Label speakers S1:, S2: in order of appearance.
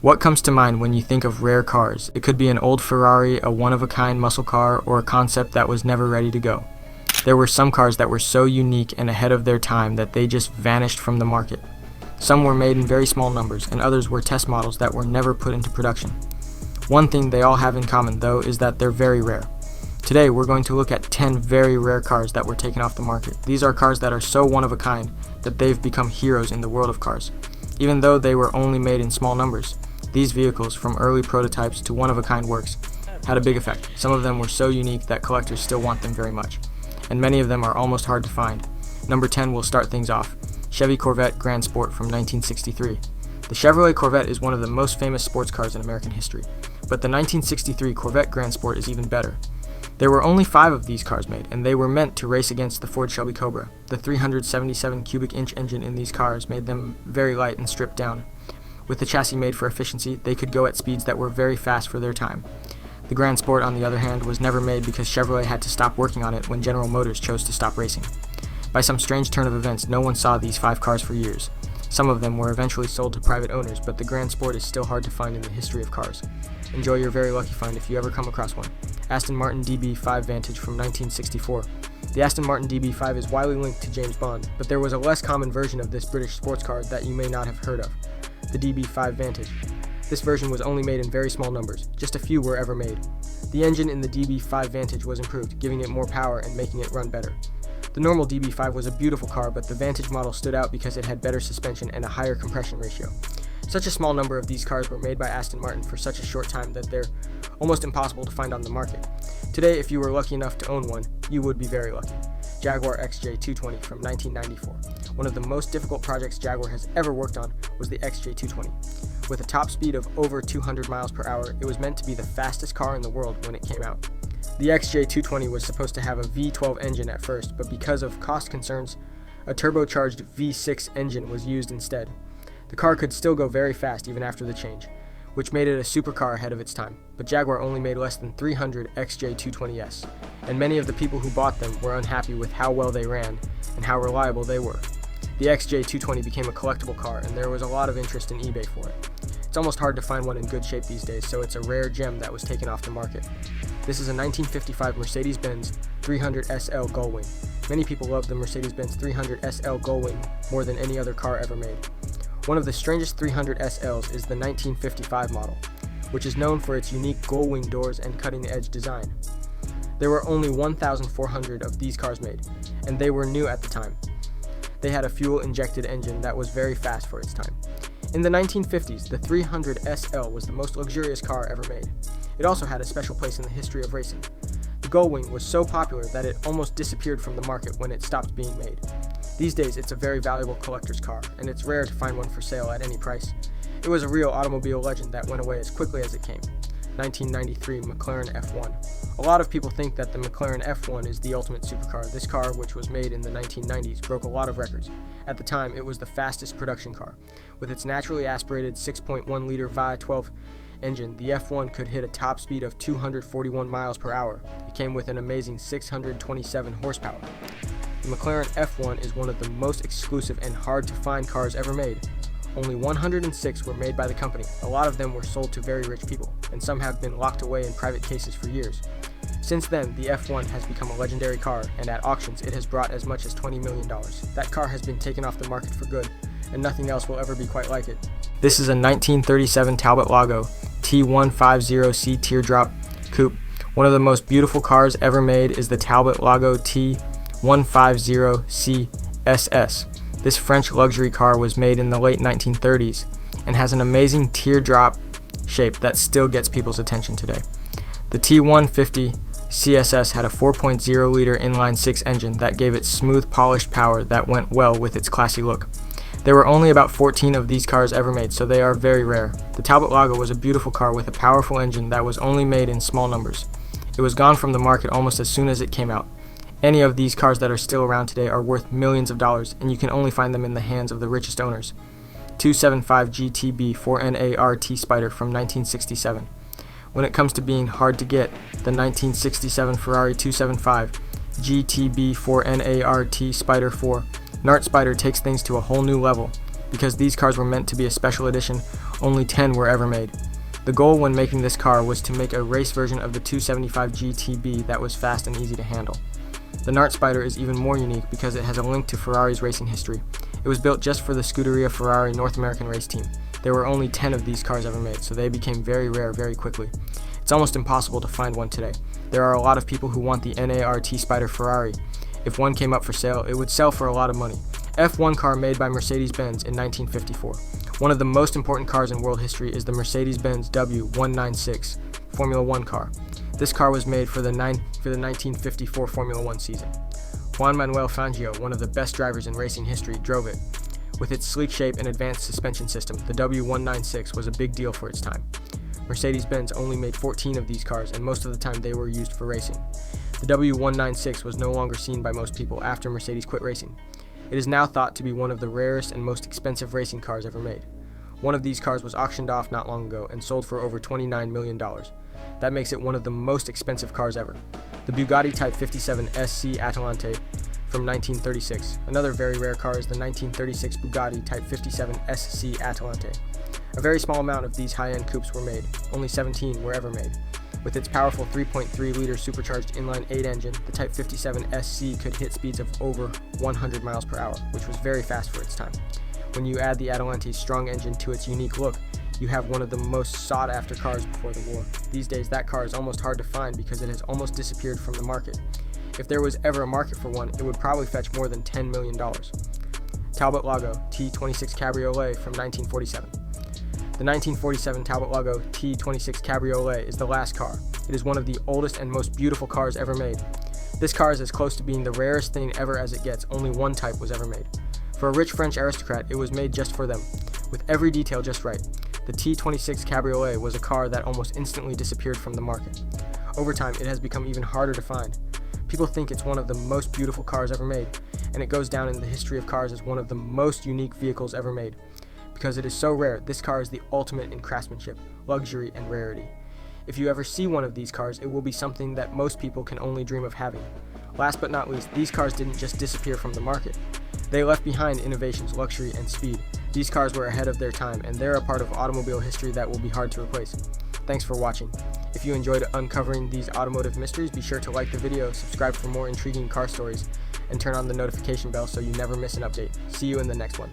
S1: What comes to mind when you think of rare cars? It could be an old Ferrari, a one-of-a-kind muscle car, or a concept that was never ready to go. There were some cars that were so unique and ahead of their time that they just vanished from the market. Some were made in very small numbers, and others were test models that were never put into production. One thing they all have in common, though, is that they're very rare. Today, we're going to look at 10 very rare cars that were taken off the market. These are cars that are so one-of-a-kind that they've become heroes in the world of cars. Even though they were only made in small numbers, these vehicles, from early prototypes to one-of-a-kind works, had a big effect. Some of them were so unique that collectors still want them very much, and many of them are almost hard to find. Number 10 will start things off. Chevy Corvette Grand Sport from 1963. The Chevrolet Corvette is one of the most famous sports cars in American history, but the 1963 Corvette Grand Sport is even better. There were only 5 of these cars made, and they were meant to race against the Ford Shelby Cobra. The 377 cubic inch engine in these cars made them very light and stripped down. With the chassis made for efficiency, they could go at speeds that were very fast for their time. The Grand Sport, on the other hand, was never made because Chevrolet had to stop working on it when General Motors chose to stop racing. By some strange turn of events, no one saw these 5 cars for years. Some of them were eventually sold to private owners, but the Grand Sport is still hard to find in the history of cars. Enjoy your very lucky find if you ever come across one. Aston Martin DB5 Vantage from 1964. The Aston Martin DB5 is widely linked to James Bond, but there was a less common version of this British sports car that you may not have heard of, the DB5 Vantage. This version was only made in very small numbers. Just a few were ever made. The engine in the DB5 Vantage was improved, giving it more power and making it run better. The normal DB5 was a beautiful car, but the Vantage model stood out because it had better suspension and a higher compression ratio. Such a small number of these cars were made by Aston Martin for such a short time that they're almost impossible to find on the market. Today, if you were lucky enough to own one, you would be very lucky. Jaguar XJ220 from 1994. One of the most difficult projects Jaguar has ever worked on was the XJ220. With a top speed of over 200 miles per hour, it was meant to be the fastest car in the world when it came out. The XJ220 was supposed to have a V12 engine at first, but because of cost concerns, a turbocharged V6 engine was used instead. The car could still go very fast even after the change, which made it a supercar ahead of its time, but Jaguar only made less than 300 XJ220s, and many of the people who bought them were unhappy with how well they ran and how reliable they were. The XJ220 became a collectible car, and there was a lot of interest in eBay for it. It's almost hard to find one in good shape these days, so it's a rare gem that was taken off the market. This is a 1955 Mercedes-Benz 300 SL Gullwing. Many people love the Mercedes-Benz 300 SL Gullwing more than any other car ever made. One of the strangest 300 SLs is the 1955 model, which is known for its unique gullwing doors and cutting-edge design. There were only 1,400 of these cars made, and they were new at the time. They had a fuel-injected engine that was very fast for its time. In the 1950s, the 300 SL was the most luxurious car ever made. It also had a special place in the history of racing. The Gullwing was so popular that it almost disappeared from the market when it stopped being made. These days, it's a very valuable collector's car, and it's rare to find one for sale at any price. It was a real automobile legend that went away as quickly as it came. 1993 McLaren F1. A lot of people think that the McLaren F1 is the ultimate supercar. This car, which was made in the 1990s, broke a lot of records. At the time, it was the fastest production car. With its naturally aspirated 6.1-liter V12 engine, the F1 could hit a top speed of 241 miles per hour. It came with an amazing 627 horsepower. The McLaren F1 is one of the most exclusive and hard-to-find cars ever made. Only 106 were made by the company. A lot of them were sold to very rich people, and some have been locked away in private cases for years. Since then, the F1 has become a legendary car, and at auctions it has brought as much as $20 million. That car has been taken off the market for good, and nothing else will ever be quite like it. This is a 1937 Talbot Lago T150C Teardrop Coupe. One of the most beautiful cars ever made is the Talbot Lago T150C SS. This French luxury car was made in the late 1930s and has an amazing teardrop shape that still gets people's attention today. The T150 CSS had a 4.0-liter inline-6 engine that gave it smooth, polished power that went well with its classy look. There were only about 14 of these cars ever made, so they are very rare. The Talbot Lago was a beautiful car with a powerful engine that was only made in small numbers. It was gone from the market almost as soon as it came out. Any of these cars that are still around today are worth millions of dollars, and you can only find them in the hands of the richest owners. 275 GTB 4NART Spider from 1967. When it comes to being hard to get, the 1967 Ferrari 275 GTB 4NART Spider 4 NART Spider takes things to a whole new level. Because these cars were meant to be a special edition, Only 10 were ever made. The goal when making this car was to make a race version of the 275 GTB that was fast and easy to handle. The NART Spider is even more unique because it has a link to Ferrari's racing history. It was built just for the Scuderia Ferrari North American race team. There were only 10 of these cars ever made, so they became very rare very quickly. It's almost impossible to find one today. There are a lot of people who want the NART Spider Ferrari. If one came up for sale, it would sell for a lot of money. F1 car made by Mercedes-Benz in 1954. One of the most important cars in world history is the Mercedes-Benz W196 Formula 1 car. This car was made for the 1954 Formula 1 season. Juan Manuel Fangio, one of the best drivers in racing history, drove it. With its sleek shape and advanced suspension system, the W196 was a big deal for its time. Mercedes-Benz only made 14 of these cars, and most of the time they were used for racing. The W196 was no longer seen by most people after Mercedes quit racing. It is now thought to be one of the rarest and most expensive racing cars ever made. One of these cars was auctioned off not long ago and sold for over $29 million. That makes it one of the most expensive cars ever. The Bugatti Type 57 SC Atalante from 1936. Another very rare car is the 1936 Bugatti Type 57 SC Atalante. A very small amount of these high-end coupes were made. Only 17 were ever made. With its powerful 3.3-liter supercharged inline 8 engine, the Type 57 SC could hit speeds of over 100 miles per hour, which was very fast for its time. When you add the Atalante's strong engine to its unique look, you have one of the most sought-after cars before the war. These days, that car is almost hard to find because it has almost disappeared from the market. If there was ever a market for one, it would probably fetch more than $10 million. Talbot Lago T26 Cabriolet from 1947. The 1947 Talbot Lago T26 Cabriolet is the last car. It is one of the oldest and most beautiful cars ever made. This car is as close to being the rarest thing ever as it gets. Only one type was ever made. For a rich French aristocrat, it was made just for them, with every detail just right. The T26 Cabriolet was a car that almost instantly disappeared from the market. Over time, it has become even harder to find. People think it's one of the most beautiful cars ever made, and it goes down in the history of cars as one of the most unique vehicles ever made. Because it is so rare, this car is the ultimate in craftsmanship, luxury, and rarity. If you ever see one of these cars, it will be something that most people can only dream of having. Last but not least, these cars didn't just disappear from the market. They left behind innovations, luxury, and speed. These cars were ahead of their time, and they're a part of automobile history that will be hard to replace. Thanks for watching. If you enjoyed uncovering these automotive mysteries, be sure to like the video, subscribe for more intriguing car stories, and turn on the notification bell so you never miss an update. See you in the next one.